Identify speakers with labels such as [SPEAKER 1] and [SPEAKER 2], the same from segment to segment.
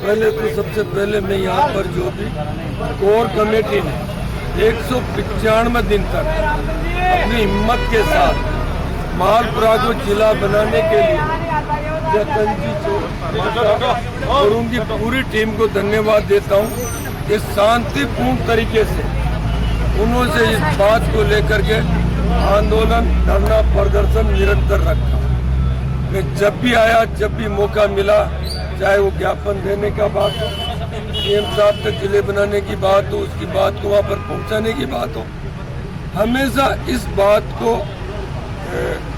[SPEAKER 1] पहले तो सबसे पहले मैं यहाँ पर जो भी कोर कमेटी ने 195 दिन तक अपनी हिम्मत के साथ मालपुरा को जिला बनाने के लिए जतन जी और उनकी पूरी टीम को धन्यवाद देता हूँ कि शांतिपूर्ण तरीके से उन्होंने इस बात को लेकर के आंदोलन धरना प्रदर्शन निरंतर रखा। मैं जब भी आया, जब भी मौका मिला, चाहे वो ज्ञापन देने का बात हो, सीएम साहब तक जिले बनाने की बात हो, उसकी बात को वहाँ पर पहुँचाने की बात हो, हमेशा इस बात को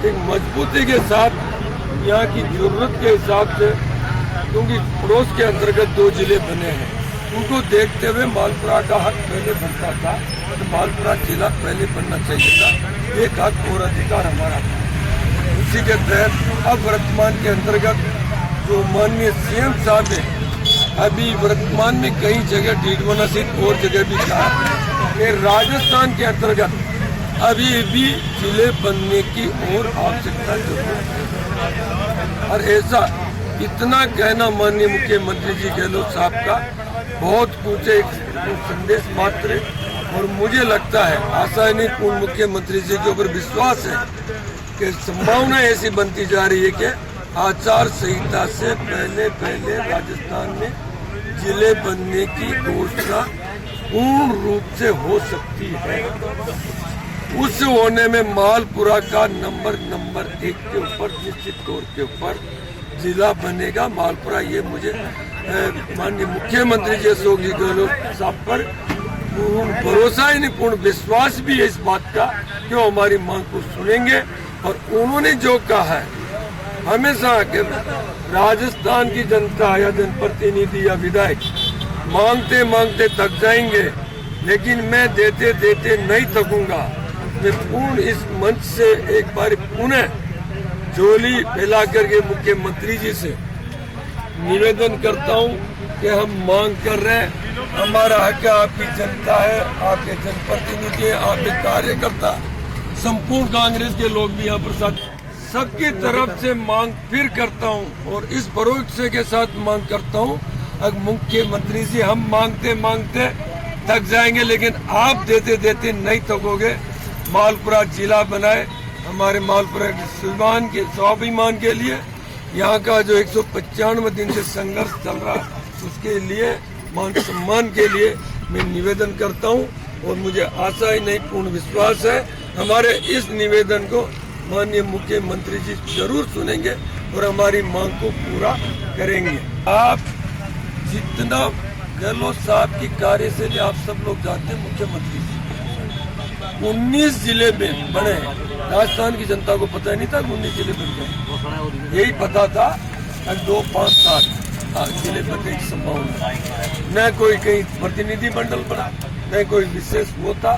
[SPEAKER 1] एक मजबूती के साथ यहाँ की जरूरत के हिसाब से, क्योंकि पड़ोस के अंतर्गत 2 जिले बने हैं, उनको देखते हुए मालपुरा का हक पहले बनता था, तो मालपुरा जिला पहले बनना चाहिए था। एक हक और अधिकार हमारा था। उसी के तहत अब वर्तमान के अंतर्गत जो माननीय सीएम साहब ने अभी वर्तमान में कई जगह डीडवाना सहित और जगह भी कहा कि राजस्थान के अंतर्गत अभी भी जिले बनने की और आवश्यकता जरूरत है। और ऐसा इतना कहना माननीय मुख्यमंत्री जी गहलोत साहब का बहुत कुछ एक संदेश मात्र, और मुझे लगता है आशा नहीं पूर्ण मुख्यमंत्री जी के ऊपर विश्वास है कि संभावना ऐसी बनती जा रही है कि आचार संहिता से पहले राजस्थान में जिले बनने की घोषणा पूर्ण रूप से हो सकती है। उस होने में मालपुरा का नंबर 1 के ऊपर निश्चित तौर के ऊपर जिला बनेगा मालपुरा। ये मुझे माननीय मुख्यमंत्री जी अशोक जी गहलोत साहब पर पूर्ण भरोसा ही नहीं, पूर्ण विश्वास भी है इस बात का कि वो हमारी मांग को सुनेंगे। और उन्होंने जो कहा है हमेशा कि राजस्थान की जनता या जनप्रतिनिधि या विधायक मांगते मांगते थक जाएंगे, लेकिन मैं देते देते नहीं थकूंगा। मैं पूर्ण इस मंच से एक बार पुनः झोली फैला करके मुख्यमंत्री जी से निवेदन करता हूं कि हम मांग कर रहे हैं, हमारा हक है, आपकी जनता है, आपके जनप्रतिनिधि है, आपके कार्यकर्ता, संपूर्ण कांग्रेस के लोग भी यहाँ पर साथ, सबकी तरफ से मांग फिर करता हूँ और इस भरोसे के साथ मांग करता हूँ। अब मुख्यमंत्री जी हम मांगते मांगते थक जाएंगे, लेकिन आप देते देते नहीं थकोगे। मालपुरा जिला बनाए, हमारे मालपुरा के स्वाभिमान के लिए, यहाँ का जो 195 दिन से संघर्ष चल रहा है उसके लिए, मान सम्मान के लिए मैं निवेदन करता हूँ। और मुझे आशा ही नहीं पूर्ण विश्वास है हमारे इस निवेदन को माननीय मुख्यमंत्री जी जरूर सुनेंगे और हमारी मांग को पूरा करेंगे। आप जितना गहलोत साहब की कार्यशैली आप सब लोग जानते हैं, मुख्यमंत्री जी 19 जिले में बने हैं। राजस्थान की जनता को पता नहीं था 19 जिले बन गए, यही पता था 2-5-7 जिले बनने की संभावना। न कोई कहीं प्रतिनिधि मंडल बना, न कोई विशेष वो था।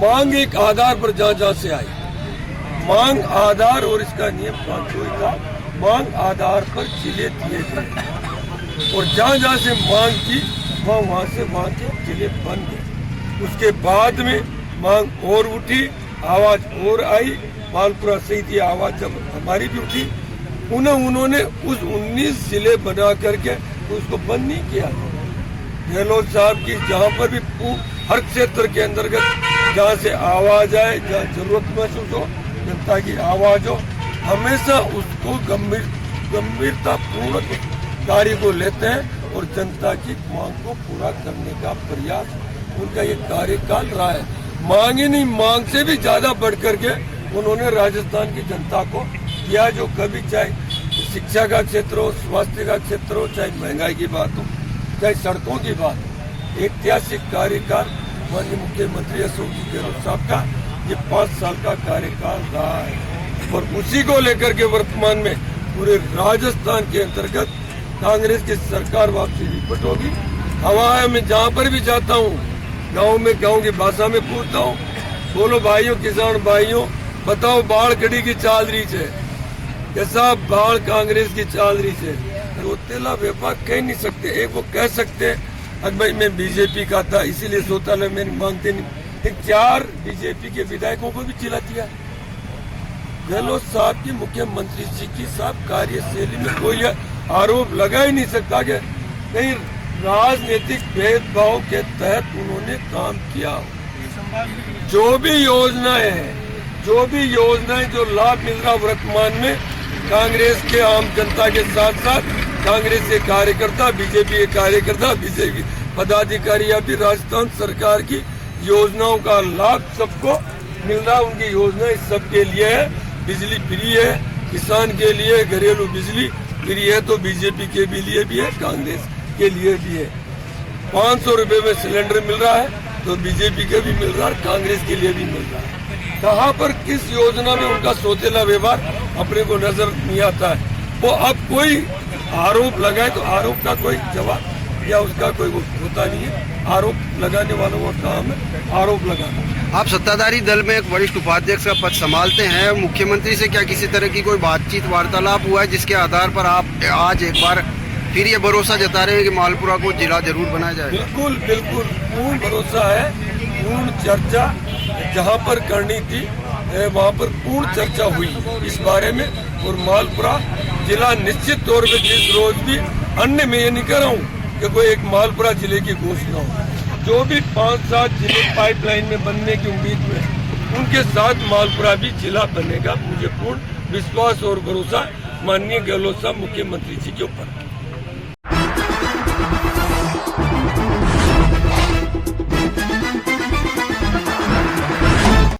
[SPEAKER 1] मांग एक आधार पर जहाँ से आई, मांग आधार, और इसका नियम कोई था, मांग आधार पर जिले दिए गए और जहाँ से मांग की वहाँ से वहाँ के जिले बन गए। उसके बाद में मांग और उठी, आवाज और आई, मालपुरा सहित ये आवाज जब हमारी भी उठी, उन्होंने उस 19 जिले बना करके उसको बंद नहीं किया। गहलोत साहब की जहाँ पर भी हर क्षेत्र के अंतर्गत जहाँ से आवाज आए, जहाँ जरूरत महसूस हो, जनता की आवाज हो, हमेशा उसको गंभीरता पूर्वक कार्य को लेते हैं और जनता की मांग को पूरा करने का प्रयास उनका ये कार्यकाल रहा है। मांग ही नहीं, मांग से भी ज्यादा बढ़ करके उन्होंने राजस्थान की जनता को दिया, जो कभी चाहे शिक्षा का क्षेत्र हो, स्वास्थ्य का क्षेत्र हो, चाहे महंगाई की बात हो, चाहे सड़कों की बात हो। ऐतिहासिक कार्यकाल माननीय मुख्यमंत्री अशोक जी गहलोत साहब का ये 5 साल का कार्यकाल रहा है और उसी को लेकर के वर्तमान में पूरे राजस्थान के अंतर्गत कांग्रेस की सरकार वापसी रिपट होगी। हवा में जहाँ पर भी जाता हूँ, गाँव में गाँव की भाषा में पूछता हूँ, बोलो भाइयों, किसान भाइयों, बताओ बाढ़ कड़ी की चाल रही है, कैसा बाढ़ कांग्रेस की चाल रही है। सोतेला व्यापार कह नहीं सकते। एक वो कह सकते हैं भाई मैं बीजेपी का था इसीलिए सोतेला में मांगते नहीं, 4 बीजेपी के विधायकों को भी चिल्ला दिया। गहलोत साहब की, मुख्यमंत्री जी की साहब कार्यशैली में कोई आरोप लगा ही नहीं सकता कि कहीं राजनीतिक भेदभाव के तहत उन्होंने काम किया हो। जो भी योजनाएं जो लाभ मिल रहा वर्तमान में कांग्रेस के आम जनता के साथ साथ कांग्रेस के कार्यकर्ता, बीजेपी के कार्यकर्ता, बीजेपी पदाधिकारी या फिर राजस्थान सरकार की योजनाओं का लाभ सबको मिल रहा। उनकी योजनाएं सबके लिए है। बिजली फ्री है, किसान के लिए घरेलू बिजली फ्री है, तो बीजेपी के भी लिए भी है, कांग्रेस के लिए भी है। 500 रुपए में सिलेंडर मिल रहा है तो बीजेपी के भी मिल रहा है, कांग्रेस के लिए भी मिल रहा है। कहाँ पर किस योजना में उनका सौतेला व्यवहार अपने को नजर नहीं आता है। वो अब कोई आरोप लगाए तो आरोप का कोई जवाब या उसका कोई वो होता नहीं है। आरोप लगाने वालों का काम है आरोप लगाना।
[SPEAKER 2] आप सत्ताधारी दल में एक वरिष्ठ उपाध्यक्ष का पद संभालते हैं, मुख्यमंत्री से क्या किसी तरह की कोई बातचीत वार्तालाप हुआ है जिसके आधार पर आप आज एक बार फिर ये भरोसा जता रहे हैं कि मालपुरा को जिला जरूर बनाया जाएगा?
[SPEAKER 1] बिल्कुल पूर्ण भरोसा है। पूर्ण चर्चा जहाँ पर करनी थी वहाँ पर पूर्ण चर्चा हुई इस बारे में, और मालपुरा जिला निश्चित तौर पे जिस रोज भी अन्य में ये नहीं कर रहा हूँ कि कोई एक मालपुरा जिले की घोषणा हो। जो भी 5-7 जिले पाइपलाइन में बनने की उम्मीद में उनके साथ मालपुरा भी जिला बनेगा। मुझे पूर्ण विश्वास और भरोसा माननीय गहलोत साहब मुख्यमंत्री जी के ऊपर।